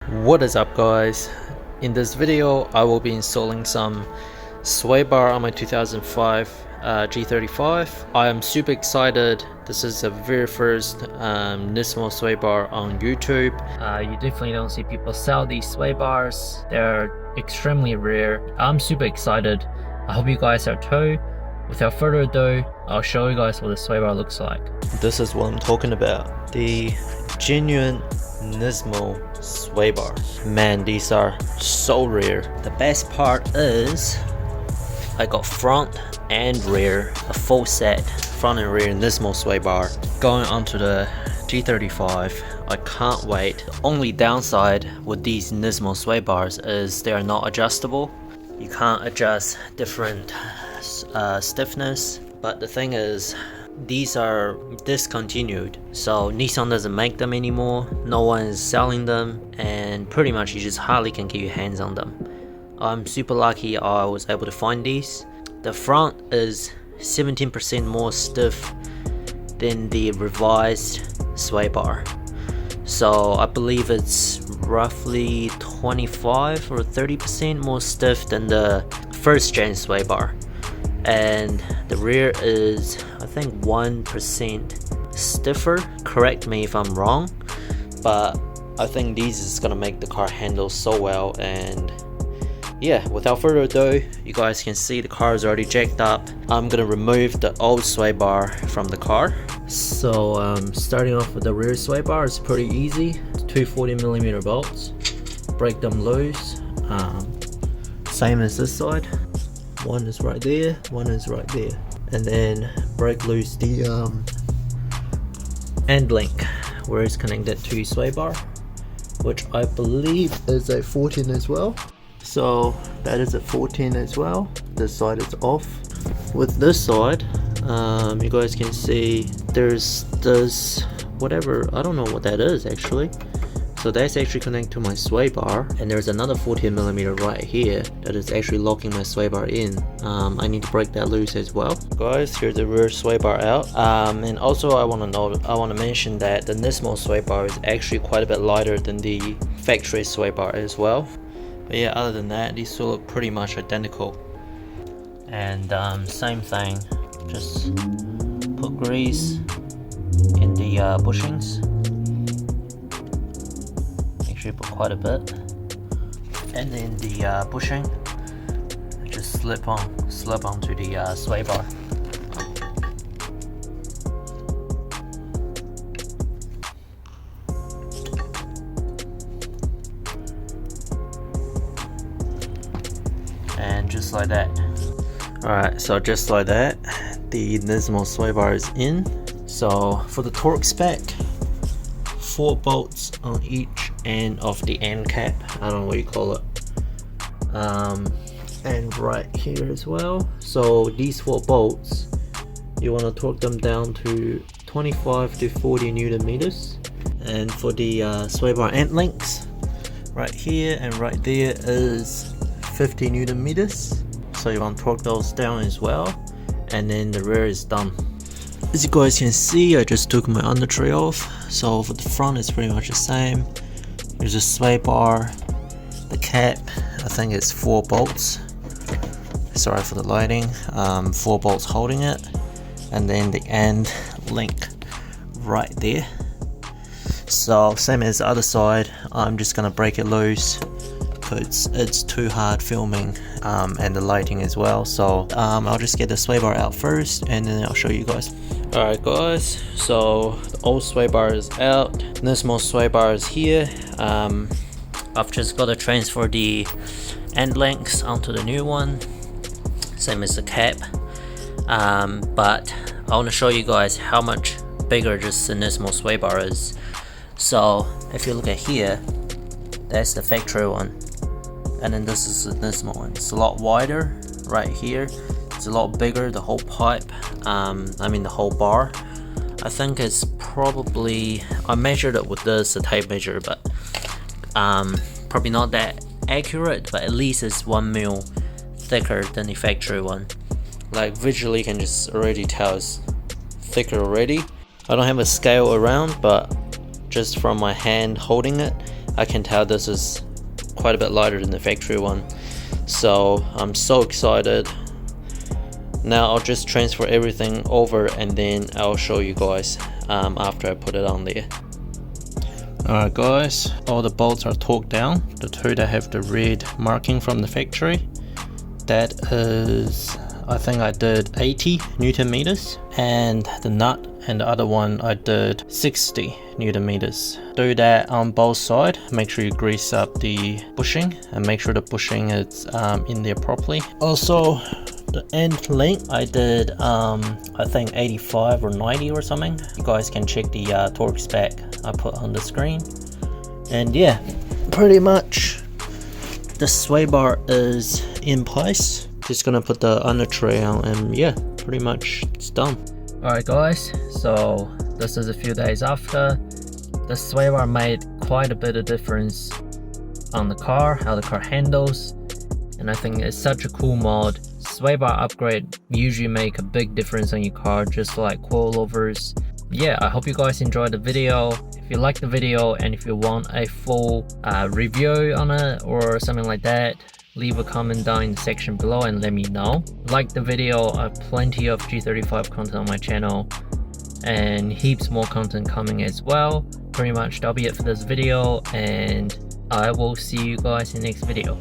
What is up, guys? In this video I will be installing some sway bar on my 2005 G35. I am super excited. This is the very first Nismo sway bar on YouTube. You definitely don't see people sell these sway bars. They're extremely rare. I'm super excited. I hope you guys are too. Without further ado, I'll show you guys what the sway bar looks like. This is what I'm talking about. The genuine Nismo sway bar. Man, these are so rare. The best part is I got front and rear, a full set, front and rear Nismo sway bar going onto the G35. I can't wait. Only downside with these Nismo sway bars is they are not adjustable. You can't adjust different stiffness, but the thing is these are discontinued, so Nissan doesn't make them anymore, no one is selling them, and pretty much you just hardly can get your hands on them. I'm super lucky I was able to find these. The front is 17% more stiff than the revised sway bar, so I believe it's roughly 25 or 30% more stiff than the first gen sway bar. And the rear is, I think, 1% stiffer. Correct me if I'm wrong, but I think these is gonna make the car handle so well. And yeah, without further ado, you guys can see the car is already jacked up. I'm gonna remove the old sway bar from the car. So starting off with the rear sway bar is pretty easy. Two 40mm bolts, break them loose, same as this side. One is right there, one is right there, and then break loose the end link where it's connected to sway bar, which I believe is a 14 as well. So that is a 14 as well. This side is off. With this side, you guys can see there's this whatever, I don't know what that is actually. So that's actually connected to my sway bar, and there's another 14mm right here that is actually locking my sway bar in. I need to break that loose as well. Guys, here's the rear sway bar out. And also I want to mention that the Nismo sway bar is actually quite a bit lighter than the factory sway bar as well. But yeah, other than that, these two look pretty much identical. And same thing, just put grease in the bushings. Put quite a bit, and then the bushing just slip onto the sway bar. And just like that. Alright, so just like that, the Nismo sway bar is in. So for the torque spec, 4 bolts on each end of the end cap, I don't know what you call it, and right here as well. So these 4 bolts, you want to torque them down to 25 to 40 Newton meters. And for the sway bar end links, right here and right there is 50 Newton meters, so you want to torque those down as well. And then the rear is done. As you guys can see, I just took my under tray off. So for the front, it's pretty much the same. There's a sway bar, the cap, I think it's 4 bolts. Sorry for the lighting. 4 bolts holding it, and then the end link right there. So same as the other side, I'm just gonna break it loose because it's too hard filming, and the lighting as well. So I'll just get the sway bar out first, and then I'll show you guys. Alright guys, so the old sway bar is out, Nismo sway bar is here. I've just got to transfer the end links onto the new one, same as the cap, but I want to show you guys how much bigger just the Nismo sway bar is. So if you look at here, that's the factory one, and then this is the Nismo one. It's a lot wider right here. It's a lot bigger, the whole pipe, I mean the whole bar. I think it's probably, I measured it with this, the tape measure, but probably not that accurate, but at least it's 1 mil thicker than the factory one. Like visually you can just already tell it's thicker already. I don't have a scale around, but just from my hand holding it, I can tell this is quite a bit lighter than the factory one, so I'm so excited. Now I'll just transfer everything over and then I'll show you guys after I put it on there. Alright guys, all the bolts are torqued down. The two that have the red marking from the factory, that is, I think I did 80 Newton meters, and the nut and the other one I did 60 Newton meters. Do that on both sides. Make sure you grease up the bushing and make sure the bushing is in there properly. Also, the end length I did I think 85 or 90 or something. You guys can check the torque spec I put on the screen. And yeah, pretty much the sway bar is in place. Just gonna put the under tray on, and yeah, pretty much it's done. Alright guys, so this is a few days after. The sway bar made quite a bit of difference on the car, how the car handles, and I think it's such a cool mod. Sway bar upgrade usually make a big difference on your car, just like coilovers. Yeah, I hope you guys enjoyed the video. If you like the video and if you want a full review on it or something like that, leave a comment down in the section below and let me know. Like the video, I have plenty of G35 content on my channel and heaps more content coming as well. Pretty much that'll be it for this video, and I will see you guys in the next video.